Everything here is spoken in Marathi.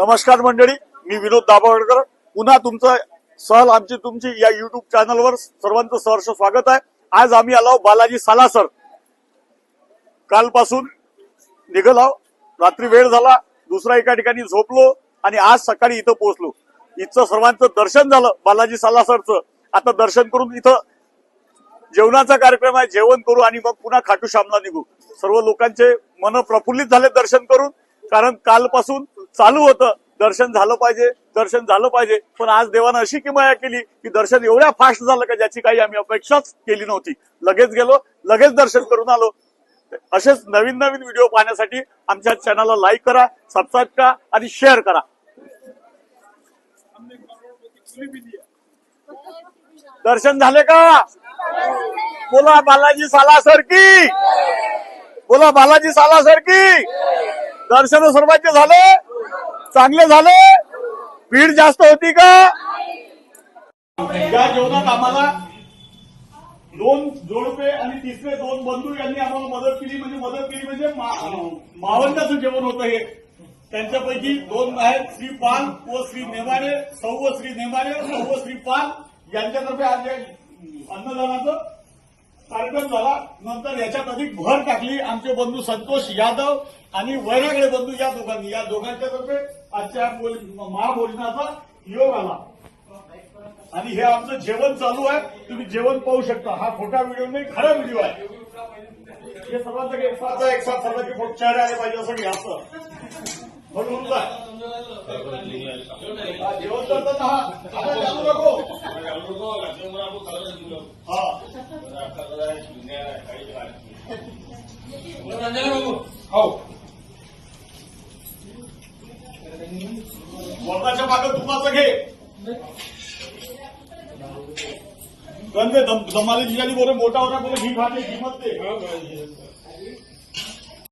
नमस्कार मंडळी, मी विनोद दाभोळकर पुन्हा तुमचं सहल आमची तुमची या युट्यूब चॅनलवर सर्वांचं सहर्ष स्वागत आहे। आज आम्ही आलो बालाजी सालासर। कालपासून निघालो, रात्री वेळ झाला, दुसऱ्या एका ठिकाणी झोपलो आणि आज सकाळी इथं पोहोचलो। इथं सर्वांचं दर्शन झालं बालाजी सालासरचं। आता दर्शन करून इथं जेवणाचा कार्यक्रम आहे, जेवण करू आणि मग पुन्हा खाटू श्यामला निघू। सर्व लोकांचे मन प्रफुल्लित झाले दर्शन करून, कारण कालपासून चालू होतं दर्शन झालं पाहिजे, पण आज देवानं अशी किमया केली की दर्शन एवढ्या फास्ट झालं का ज्याची काही आम्ही अपेक्षाच केली नव्हती। लगेच गेलो, लगेच दर्शन करून आलो। असेच नवीन नवीन व्हिडिओ पाहण्यासाठी आमच्या चॅनलला लाईक करा, सबस्क्राईब करा आणि शेअर करा। दर्शन झाले का? बोला बालाजी सालासर की, बोला बालाजी सालासर की। दर्शन सर्वांचे झाले, चांगले झाले, भीड जास्त होती का? या जेवणात आम्हाला दोन जोडपे आणि तिसरे दोन बंधू यांनी आम्हाला मदत केली म्हणजे मावंदाचं जेवण होतं हे। त्यांच्यापैकी दोन आहेत, श्री पाल व श्री नेमाडे, सौ श्री नेमाडे, सौ श्री पाल यांच्यातर्फे आज अन्नदानाचं कार्यक्रम झाला। नंतर याच्यात अधिक भर टाकली आमचे बंधू संतोष यादव आणि वैरागडे बंधू या दोघांच्या तर्फे आजच्या महाभोजनाचा योग आला। आणि हे आमचं जेवण चालू आहे, तुम्ही जेवण पाहू शकता। हा खोटा व्हिडिओ नाही, खरा व्हिडिओ आहे। हे सर्वांचं एक साथ सर्वांचे फोटो चेहरे आले पाहिजे असं मी असं म्हणून जेवण करताना हा चालू नको। वरदाच्या मागं तुपाचं घे, गंदे दमाले जिजाली बोले मोठा होता बोले घी खाते घी मत दे।